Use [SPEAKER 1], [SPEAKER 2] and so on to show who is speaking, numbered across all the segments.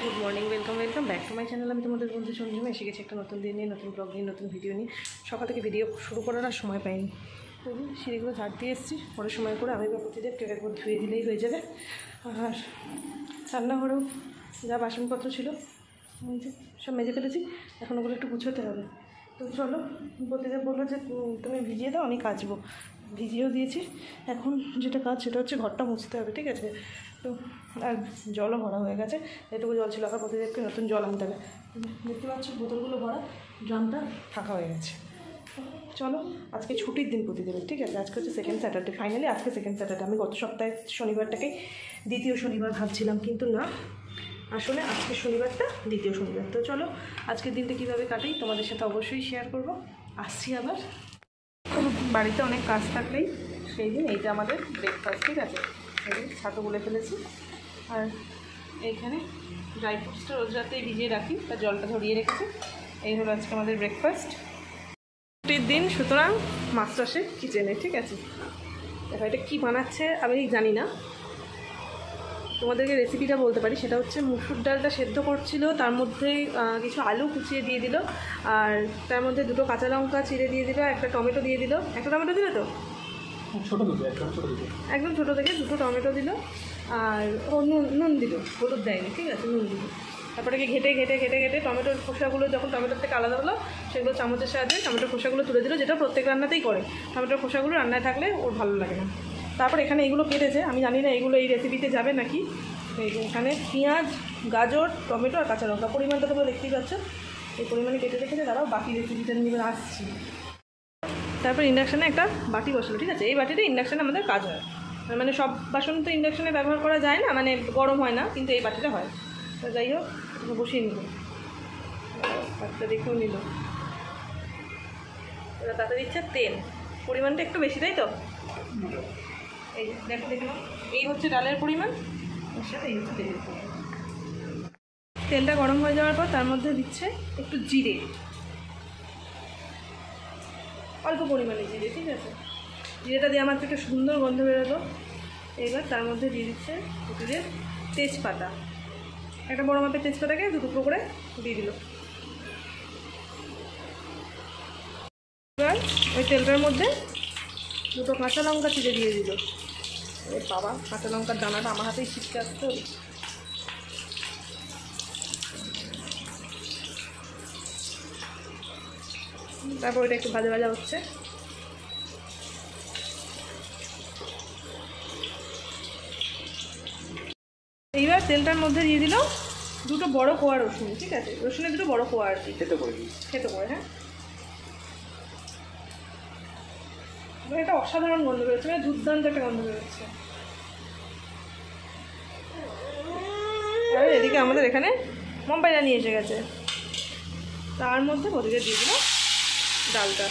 [SPEAKER 1] Good morning, welcome back to my channel. আমি তোমাদের বন্ধু সঞ্জীবনী এসে গেছি একটা নতুন দিন নিয়ে, নতুন ব্লগ নিয়ে, নতুন ভিডিও নিয়ে। সকাল থেকে ভিডিও শুরু করার আর সময় পাইনি। সিঁড়িগুলো ঝাড় দিয়ে এসেছি, পরে সময় করে আমি প্রতিদিন টেবিলের উপর ধুয়ে দিলেই হয়ে যাবে। আর রান্নাঘরেও যা বাসনপত্র ছিল সব মেজে ফেলেছি, এখন ওগুলো একটু গুছোতে হবে। তো চলো, প্রতিদিন বললো যে তুমি ভিজিয়ে দাও, আমি কাচবো। ভিজিয়েও দিয়েছি। এখন যেটা কাজ সেটা হচ্ছে ঘরটা মুছতে হবে, ঠিক আছে? তো আর জলও ভরা হয়ে গেছে, এটুকু জল ছিল, আবার প্রতিদিন একটু নতুন জল আনতে হবে। দেখতে পাচ্ছ বোতলগুলো ভরা, ড্রামটা ফাঁকা হয়ে গেছে। চলো, আজকে ছুটির দিন প্রতিদিনের, ঠিক আছে? আজকে হচ্ছে সেকেন্ড স্যাটারডে, ফাইনালি আজকে সেকেন্ড স্যাটারডে। আমি গত সপ্তাহে শনিবারটাকেই দ্বিতীয় শনিবার ভাবছিলাম, কিন্তু না, আসলে আজকে শনিবারটা দ্বিতীয় শনিবার। তো চলো, আজকের দিনটা কীভাবে কাটাই তোমাদের সাথে অবশ্যই শেয়ার করব। আসছি আবার। বাড়িতে অনেক কাজ থাকলেই সেই দিন এইটা আমাদের ব্রেকফাস্ট, ঠিক আছে? এই ছাতু বলে ফেলেছি। আর এইখানে ড্রাই ফ্রুটসটা রোজ রাতেই ভিজিয়ে রাখি, তার জলটা ধরিয়ে রেখেছি। এই হলো আজকে আমাদের ব্রেকফাস্ট। ছুটির দিন, সুতরাং মাস্টারশেফ কিচেনে, ঠিক আছে? দেখো এটা কী বানাচ্ছে আমি জানি না, তোমাদেরকে রেসিপিটা বলতে পারি। সেটা হচ্ছে মুসুর ডালটা সেদ্ধ করছিল, তার মধ্যে কিছু আলু কুচিয়ে দিয়ে দিল, আর তার মধ্যে দুটো কাঁচা লঙ্কা চিড়ে দিয়ে দিল, একটা টমেটো দিয়ে দিল। একটা টমেটো দিল তো একদম ছোটো থেকে দুটো টমেটো দিল, আর ও নুন দিল, হলুদ দেয়নি, ঠিক আছে? নুন দিল। তারপরে ঘেটে টমেটোর খোসাগুলো যখন টমেটোর থেকে আলাদা হলো, সেগুলো চামচের সাহায্যে টমেটোর খোসাগুলো তুলে দিল, যেটা প্রত্যেক রান্নাতেই করে। টমেটোর খোসাগুলো রান্নায় থাকলে ওর ভালো লাগে না। তারপর এখানে এগুলো কেটেছে, আমি জানি না এগুলো এই রেসিপিতে যাবে নাকি। এখানে পেঁয়াজ, গাজর, টমেটো আর কাঁচা লঙ্কা, পরিমাণটা তোমরা দেখতেই পাচ্ছ, এই পরিমাণে কেটে রেখেছে। তারাও বাকি রেসিপিটা নিয়ে আসছি। তারপর ইন্ডাকশানে একটা বাটি বসালো, ঠিক আছে? এই বাটিতে ইন্ডাকশানে আমাদের কাজ হয়, মানে সব বাসন তো ইন্ডাকশানে ব্যবহার করা যায় না, মানে গরম হয় না, কিন্তু এই বাটিটা হয়। তো যাই হোক, বসিয়ে নিল, বাটিটা দেখেও নিল। এবার তাতে দিচ্ছে তেল, পরিমাণটা একটু বেশি, তাই তো? এই দেখো এই হচ্ছে ডালের পরিমাণ, এর সাথে এই হচ্ছে তেলের পরিমাণ। তেলটা গরম হয়ে যাওয়ার পর তার মধ্যে দিচ্ছে একটু জিরে, অল্প পরিমাণে জিরে, ঠিক আছে? জিরেটা দিয়ে আমার একটু সুন্দর গন্ধ বেরোলো। এবার তার মধ্যে দিয়ে দিচ্ছে যে তেজপাতা, একটা বড় মাপের তেজপাতাকে দু টুকরো করে দিয়ে দিল। এবার ওই তেলটার মধ্যে দুটো কাঁচা লঙ্কা চিড়ে দিয়ে দিল। এ বাবা, কাঁচা লঙ্কার দানাটা আমার হাতেই ছিটকে আসতো। তারপর ওইটা একটু ভাজা ভাজা হচ্ছে। এইবার তেলটার মধ্যে দিয়ে দিল দুটো বড় কোয়া রসুন, ঠিক আছে? রসুনের দুটো বড় কোয়া আর কি, খেতে করে। হ্যাঁ, এটা অসাধারণ গন্ধ বেরোচ্ছে, মানে দুর্দান্ত একটা গন্ধ বেরোচ্ছে। আর এদিকে আমাদের এখানে মম্বাইরা নিয়ে এসে গেছে, তার মধ্যে প্রতিটা দিয়ে দিল ডালটা।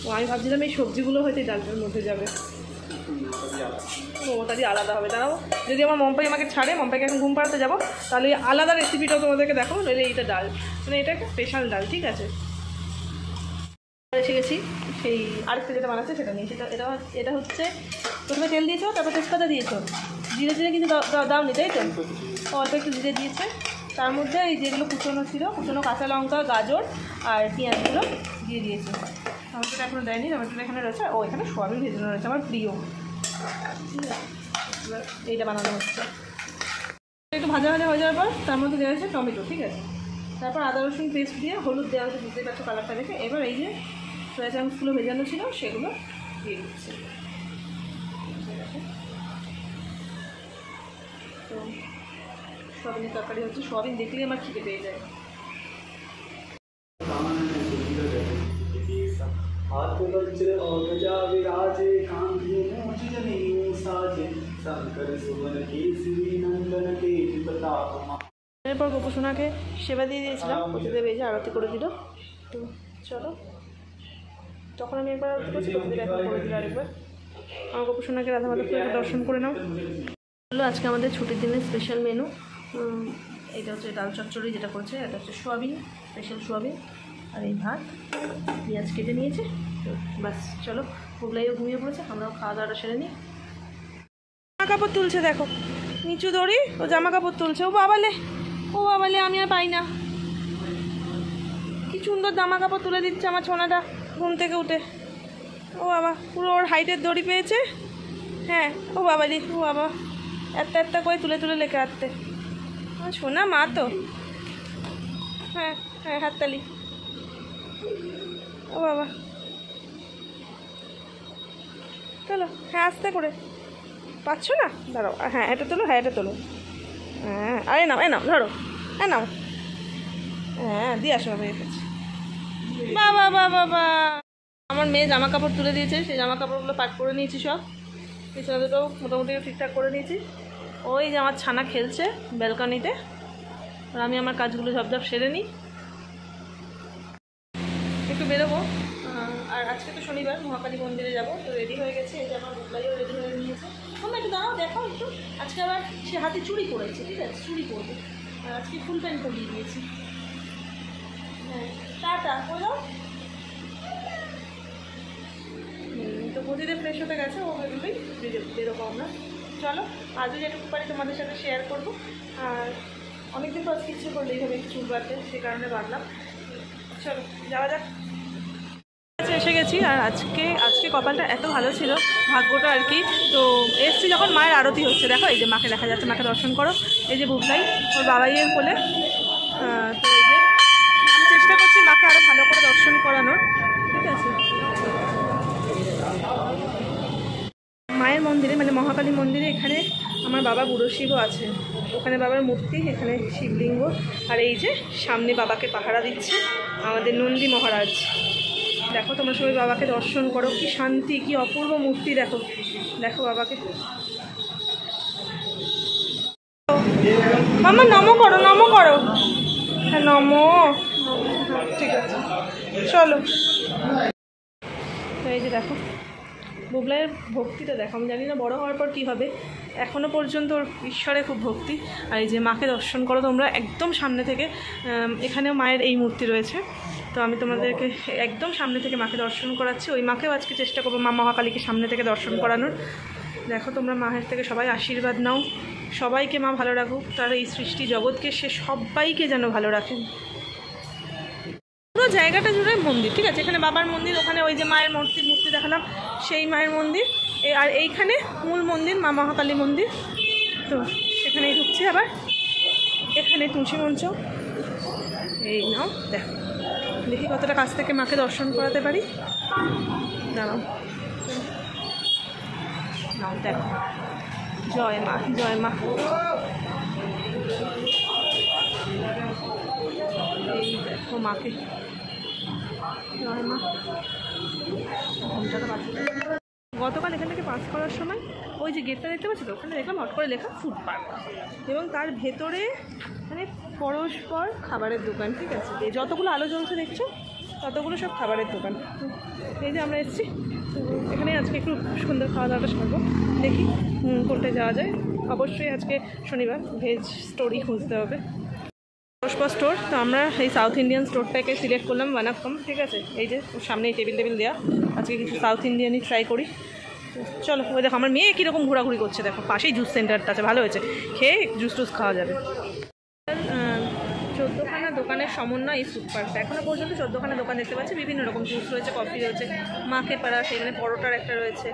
[SPEAKER 1] ও আমি ভাবছিলাম এই সবজিগুলো হয়তো এই ডালটার মধ্যে যাবে, ওটা দিয়ে আলাদা হবে। তারাও যদি আমার মম্পাই আমাকে ছাড়ে, মম্পাইকে এখন ঘুম পাড়াতে যাবো, তাহলে আলাদা রেসিপিটাও তোমাদেরকে দেখো। নইলে এইটা ডাল, মানে এটা একটা স্পেশাল ডাল, ঠিক আছে? এসে গেছি সেই আরেকটা যেটা বানাচ্ছে সেটা নিয়ে। এটা হচ্ছে প্রথমে তেল দিয়েছো, তারপর তেজপাতা দিয়েছো, জিরে কিছু দাওনি, তাই তো? অল্প একটু জিরে দিয়েছে। তার মধ্যে এই যেগুলো কুচনো ছিল, কুচনো কাঁচা লঙ্কা, গাজর আর পেঁয়াজগুলো দিয়ে দিয়েছে। টমেটোটা এখনও দেয়নি, টমেটোটা এখানে রয়েছে। ও এখানে সোয়াবিন ভেজানো রয়েছে, আমার প্রিয়। ঠিক আছে, এবার এইটা বানানো হচ্ছে। একটু ভাজা হয়ে যাওয়ার পর তার মধ্যে দেওয়া হয়েছে টমেটো, ঠিক আছে? তারপর আদা রসুন পেস্ট দিয়ে হলুদ দেওয়া হচ্ছে, বুঝতেই পারছো কালারটা দেখে। এবার এই যে সয়া চাংসগুলো ভেজানো ছিল সেগুলো দিয়ে দিচ্ছে। তো সোয়াবিনের তরকারি হচ্ছে, সোয়াবিন দেখলেই আমার খিদে পেয়ে যায়। এরপর গোপসোনাকে সেবা দিয়ে দিয়েছিলাম, প্রতিদেব এই যে আরতি করে দিল। তো চলো, তখন আমি একবার আরতি করছি, প্রতিদেব এখন করে দিল আরেকবার। আমার গোপসোনাকে রাধা মাধব করে দর্শন করে নাও। হলো আজকে আমাদের ছুটির দিনের স্পেশাল মেনু। এটা হচ্ছে ডাল চচ্চড়ি যেটা করছে, এটা হচ্ছে সোয়াবিন, স্পেশাল সোয়াবিন, আর এই ভাত, পেঁয়াজ কেটে নিয়েছে। তো বাস চলো, পুগলাইও ঘুমিয়ে পড়েছে, আমরাও খাওয়া দাওয়াটা সেরে নিই। জামা কাপড় তুলছে, দেখো নিচু দড়ি, ও জামা কাপড় তুলছে। ও বাবালে, ও বাবালে আমি আর পাই না। কি সুন্দর জামা কাপড় তুলে দিচ্ছে আমার ছোনাটা ঘুম থেকে উঠে। ও বাবা পুরো ওর হাইটের দড়ি পেয়েছে। হ্যাঁ ও বাবালি, ও বাবা একটা একটা করে তুলে তুলে লেখে রাখতে। শোনা মা তো। হ্যাঁ হ্যাঁ হাততালি। ও বাবা চলো, হ্যাঁ আস্তে করে, পাচ্ছ না? দাঁড়াও, হ্যাঁ এটা তোলো, হ্যাঁ এটা তোলো, হ্যাঁ আরে নাও এ নাও ধরো, হ্যাঁ নাও, হ্যাঁ দিয়ে আসো বাবা এসেছে। বাবা বাবা বাবা আমার মেয়ে জামা কাপড় তুলে দিয়েছে, সেই জামা কাপড়গুলো পাট করে নিয়েছি সব, বিছানা দুটো মোটামুটি ঠিকঠাক করে নিয়েছি। ওই যে আমার ছানা খেলছে ব্যালকনিতে, আর আমি আমার কাজগুলো ঝপঝপ সেরে নিই, একটু বেরোবো। আর আজকে তো শনিবার, মহাকালী মন্দিরে যাবো, তো রেডি হয়ে গেছে। এই যে আমার বুবলাইও রেডি হয়ে নিয়েছে। তোমরা একটু দাঁড়াও দেখো একটু, আজকে আবার সে হাতে চুড়ি পরেছে, ঠিক আছে চুড়ি পরবে, আর আজকে ফুল প্যান্ট পরিয়ে দিয়েছি। হ্যাঁ টাটা বলো। তো বদিতে ফ্রেশ হতে গেছে, ও ভেবেই বেরোবো আমরা। চলো আজও যেটুকু পারি তোমাদের সাথে শেয়ার করবো। আর অনেকদিন তো আজকে ইচ্ছে করলে এইভাবে একটু চুল বাড়তে, সে কারণে বাড়লাম। চলো যাওয়া যাক। এসে গেছি। আর আজকে কপালটা এত ভালো ছিল, ভাগ্যটা আর কি। তো এসছি যখন মায়ের আরতি হচ্ছে, দেখো এই যে মাকে দেখা যাচ্ছে, মাকে দর্শন করো। এই যে বুবলাই ওর বাবাইয়ের কোলে। তো এই যে আমি চেষ্টা করছি মাকে আরও ভালো করে দর্শন করানোর, ঠিক আছে। মায়ের মন্দিরে মানে মহাকালী মন্দিরে এখানে আমার বাবা বুড়ো শিবও আছে, ওখানে বাবার মূর্তি, এখানে শিবলিঙ্গ। আর এই যে সামনে বাবাকে পাহারা দিচ্ছে আমাদের নন্দী মহারাজ। দেখো তোমরা সবাই বাবাকে দর্শন করো, কি শান্তি, কি অপূর্ব মূর্তি। দেখো দেখো বাবাকে। মামা নমো করো, নমো করো, হ্যাঁ নমো, ঠিক আছে চলো। এই যে দেখো বুবলাইয়ের ভক্তিটা দেখো, আমি জানি না বড় হওয়ার পর কী হবে, এখনও পর্যন্ত ওর ঈশ্বরে খুব ভক্তি। আর এই যে মাকে দর্শন করো তোমরা একদম সামনে থেকে, এখানেও মায়ের এই মূর্তি রয়েছে, তো আমি তোমাদেরকে একদম সামনে থেকে মাকে দর্শন করাচ্ছি। ওই মাকেও আজকে চেষ্টা করবো মা মহাকালীকে সামনে থেকে দর্শন করানোর। দেখো তোমরা মায়ের থেকে সবাই আশীর্বাদ নাও, সবাইকে মা ভালো রাখুক, তার এই সৃষ্টি জগৎকে সে সবাইকে যেন ভালো রাখেন। পুরো জায়গাটা জুড়ে মন্দির, ঠিক আছে। এখানে বাবার মন্দির, ওখানে ওই যে মায়ের মূর্তি দেখালাম সেই মায়ের মন্দির, আর এইখানে মূল মন্দির মা মহাকালী মন্দির। তো সেখানেই ঢুকছে। আবার এখানে তুলসী মঞ্চ। এই নাও দেখো, দেখি কতটা কাছ থেকে মাকে দর্শন করাতে পারি। দাঁড়াও, নাও দেখো, জয় মা, জয় মা। এই দেখো মাকে, জয় মা। ঘন্টাটা বাজে। গতকাল এখান থেকে পাস করার সময় ওই যে গেটটা দেখতে পাচ্ছি, তো ওখানে দেখলাম হট করে লেখা ফুড পার্ক, এবং তার ভেতরে মানে পরস্পর খাবারের দোকান, ঠিক আছে। যতগুলো আলো জ্বলছে দেখছো, ততগুলো সব খাবারের দোকান। এই যে আমরা এসেছি, এখানে আজকে একটু সুন্দর খাওয়া দাওয়াটা সারবো। দেখি কোনটায় যাওয়া যায়। অবশ্যই আজকে শনিবার ভেজ স্টোরই খুঁজতে হবে, পুষ্পা স্টোর। তো আমরা এই সাউথ ইন্ডিয়ান স্টোরটাকে সিলেক্ট করলাম, ওয়ানাক্কম, ঠিক আছে। এই যে সামনে টেবিল দেওয়া, আজকে কিছু সাউথ ইন্ডিয়ানই ট্রাই করি। চলো ওই দেখো আমার মেয়ে কীরকম ঘোরাঘুরি করছে, দেখো পাশেই জুস সেন্টারটা আছে, ভালো হয়েছে, খেয়ে জুস টুস খাওয়া যাবে। 14খানা দোকানের সমন্বয় এই ফুড পার্কটা। এখনও পর্যন্ত 14খানা দোকান দেখতে পাচ্ছি, বিভিন্ন রকম জুস রয়েছে, কফি রয়েছে, মাকে পাড়া, সেখানে পরোটার একটা রয়েছে,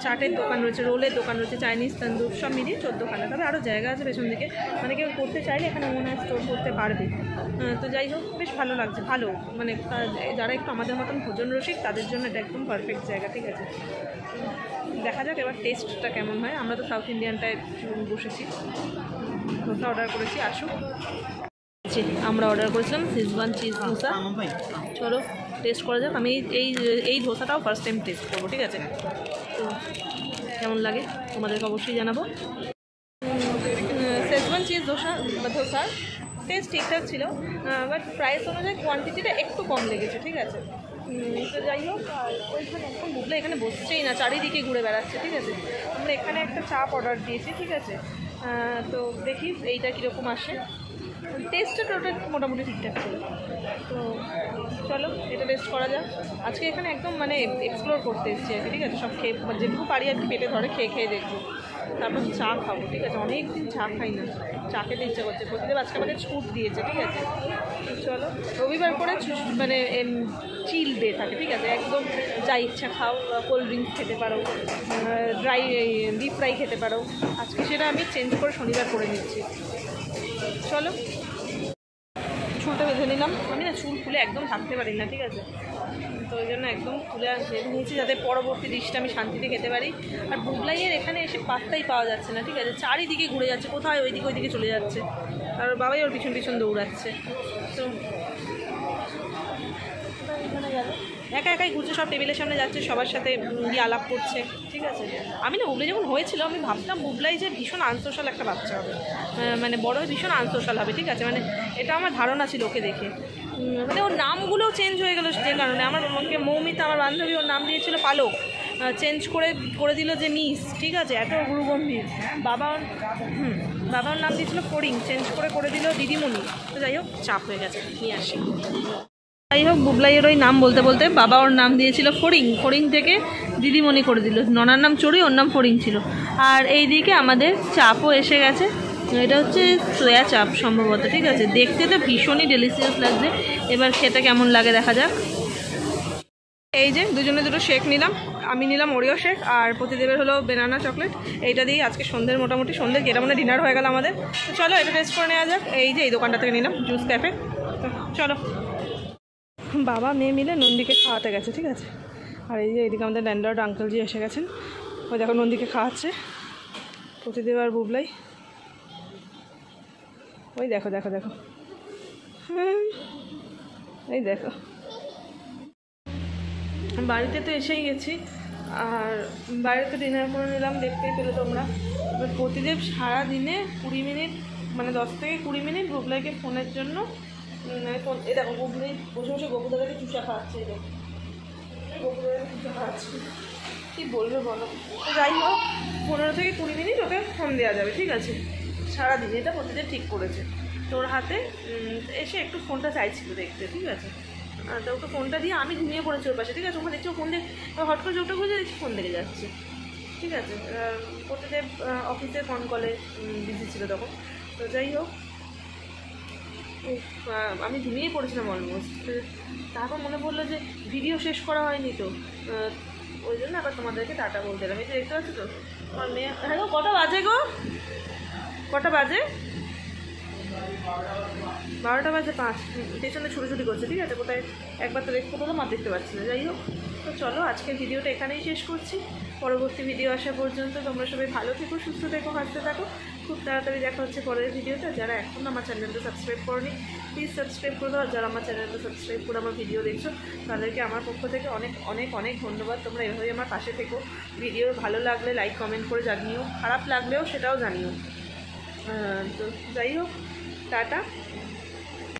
[SPEAKER 1] চাটের দোকান রয়েছে, রোলের দোকান রয়েছে, চাইনিজ তন্দুর, সব মিলিয়ে 14খানা। তবে আরও জায়গা আছে পেছন দিকে, মানে কেউ করতে চাইলে এখানে মনে হয় স্টোর করতে পারবে। তো যাই হোক, বেশ ভালো লাগছে, ভালো মানে যারা একটু আমাদের মতন ভোজন রসিক তাদের জন্য এটা একদম পারফেক্ট জায়গা, ঠিক আছে। দেখা যাক এবার টেস্টটা কেমন হয়। আমরা তো সাউথ ইন্ডিয়ানটায় বসেছি, ধোসা অর্ডার করেছি, আসুক। আমরা অর্ডার করেছিলাম শেজওয়ান চিজ ধোসা, চলো টেস্ট করা যাক। আমি এই ধোসাটাও ফার্স্ট টাইম টেস্ট করবো, ঠিক আছে। তো কেমন লাগে তোমাদেরকে অবশ্যই জানাবো। শেজওয়ান চিজ ধোসার টেস্ট ঠিকঠাক ছিল, বাট প্রাইস অনুযায়ী কোয়ান্টিটিটা একটু কম লেগেছে, ঠিক আছে। তো যাই হোক, আর ওইখানে একদম বুবলা এখানে বসছেই না, চারিদিকে ঘুরে বেড়াচ্ছে, ঠিক আছে। আমরা এখানে একটা চাপ অর্ডার দিয়েছি, ঠিক আছে। তো দেখি এইটা কীরকম আসে। টেস্টটা টোটাল মোটামুটি ঠিকঠাক ছিল। তো চলো এটা টেস্ট করা যাক। আজকে এখানে একদম মানে এক্সপ্লোর করতে এসেছি আর কি, ঠিক আছে। সব খেয়ে যেটুকু পারি আর কি পেটে ধরে খেয়ে দেখবো। তারপর চা খাবো, ঠিক আছে? অনেক দিন চা খাই না, চা খেতে ইচ্ছা করছে। প্রতিদিন আজকে আমাকে ছুট দিয়েছে, ঠিক আছে? চলো, রবিবার করে মানে চিল ডে থাকে, ঠিক আছে? একদম যা ইচ্ছা খাও, কোল্ড ড্রিঙ্কস খেতে পারো, ড্রাই ডিপ ফ্রাই খেতে পারো। আজকে সেটা আমি চেঞ্জ করে শনিবার করে নিচ্ছি। চলো, চুলটা বেঁধে নিলাম। আমি না চুল খুলে একদম থাকতে পারি না, ঠিক আছে? তো ওই জন্য একদম খুলে বেঁধে নিয়েছি, যাতে পরবর্তী ডিশটা আমি শান্তিতে খেতে পারি। আর বুবলাইয়ের এখানে এসে পাত্তাই পাওয়া যাচ্ছে না, ঠিক আছে? চারিদিকে ঘুরে যাচ্ছে, কোথায় ওইদিকে চলে যাচ্ছে, আর বাবাই ওর পিছন পিছন দৌড়াচ্ছে। তো এখানে গেল একা একাই ঘুরছে, সব টেবিলের সামনে যাচ্ছে, সবার সাথে গিয়ে আলাপ করছে, ঠিক আছে? আমি না বুবলাই যখন হয়েছিল আমি ভাবতাম বুবলাই যে ভীষণ আনসোশাল একটা বাচ্চা হবে, মানে বড় হয়ে ভীষণ আনসোশাল হবে, ঠিক আছে? মানে এটা আমার ধারণা ছিল ওকে দেখে। মানে ওর নামগুলোও চেঞ্জ হয়ে গেলো যে কারণে। আমার মৌমিতা, আমার বান্ধবী, ওর নাম দিয়েছিল পালক, চেঞ্জ করে দিল যে মিস, ঠিক আছে? এত গুরুগম্ভীর। বাবার নাম দিয়েছিল ফড়িং, চেঞ্জ করে দিল দিদিমণি। তো যাই হোক, চাপ হয়ে গেছে, নিয়ে আসি। যাই হোক, বুবলাইয়ের ওই নাম বলতে বলতে বাবা ওর নাম দিয়েছিল ফড়িং থেকে দিদিমণি করে দিল। ননার নাম চড়ুই, ওর নাম ফড়িং ছিল। আর এইদিকে আমাদের চাপও এসে গেছে। এটা হচ্ছে সোয়া চাপ সম্ভবত, ঠিক আছে? দেখতে তো ভীষণই ডেলিশিয়াস লাগছে। এবার খেতে কেমন লাগে দেখা যাক। এই যে দুজনে দুটো শেক নিলাম, আমি নিলাম ওরিও শেক, আর প্রতিদেবের হলো বেনানা চকলেট। এইটা দিয়ে আজকে সন্ধ্যের মোটামুটি এটা মানে ডিনার হয়ে গেল আমাদের। তো চলো এটা টেস্ট করে নেওয়া যাক। এই যে এই দোকানটা থেকে নিলাম, জুস ক্যাফে। তো চলো, বাবা মেয়ে মিলে নন্দীকে খাওয়াতে গেছে, ঠিক আছে? আর এই যে এইদিকে আমাদের ল্যান্ডলর্ড আঙ্কেলজি এসে গেছেন। ওই দেখো নন্দীকে খাওয়াচ্ছে প্রতিদেব আর বুবলাই। ওই দেখো এই দেখো। বাড়িতে তো এসেই গেছি, আর বাইরে তো ডিনার করে নিলাম, দেখতেই পেলে তোমরা। এবার প্রতিদেব সারাদিনে 20 মিনিট, মানে 10 থেকে 20 মিনিট বুবলাইকে ফোনের জন্য, এই দেখো বুবলাই বসে বসে গোপুদাদাকে চুষা খাওয়াচ্ছে, গোপুদাদাকে চুষা খাওয়াচ্ছে। কী বলবে বলো? তো যাই হোক, 15 থেকে 20 মিনিট ওকে ফোন দেওয়া যাবে, ঠিক আছে? সারাদিন এটা প্রতিদেব ঠিক করেছে। তোর হাতে এসে একটু ফোনটা চাইছিল দেখতে, ঠিক আছে? তো ওকে ফোনটা দিয়ে আমি ঘুমিয়ে পড়েছি ওর পাশে, ঠিক আছে? ওখানে দেখছি ও ফোন দিয়ে হট করে চোখটা খুঁজে দেখছি ফোন দেখে যাচ্ছে, ঠিক আছে? প্রতিদেব অফিসের ফোন কলে বিজি ছিল তখন। তো যাই হোক, আমি ঘুমিয়ে পড়েছিলাম অলমোস্ট। তারপর মনে পড়লো যে ভিডিও শেষ করা হয়নি, তো ওই জন্য আবার তোমাদেরকে টাটা বলতে এলাম। এই যে দেখতে পাচ্ছি তো আমার মেয়ে। হ্যাঁ গো, কটা বাজে? 12টা বাজে 5। পেছনে ছুটি করছে, ঠিক আছে? কোথায় একবার তো দেখতে পেলাম, আর দেখতে পাচ্ছি না। যাই হোক, তো চলো আজকের ভিডিওটা এখানেই শেষ করছি। পরবর্তী ভিডিও আসা পর্যন্ত তোমরা সবাই ভালো থেকো, সুস্থ থেকো, হাসতে থাকো। খুব তাড়াতাড়ি দেখা হচ্ছে পরের ভিডিওটা। যারা এখন আমার চ্যানেলটা সাবস্ক্রাইব করনি, প্লিজ সাবস্ক্রাইব করে দাও। যারা আমার চ্যানেলটা সাবস্ক্রাইব করে আমার ভিডিও দেখছো, তাদেরকে আমার পক্ষ থেকে অনেক অনেক অনেক ধন্যবাদ। তোমরা এভাবেই আমার পাশে থেকো। ভিডিও ভালো লাগলে লাইক কমেন্ট করে জানিও, খারাপ লাগলেও সেটাও জানিও। তো যাই হোক, টাটা।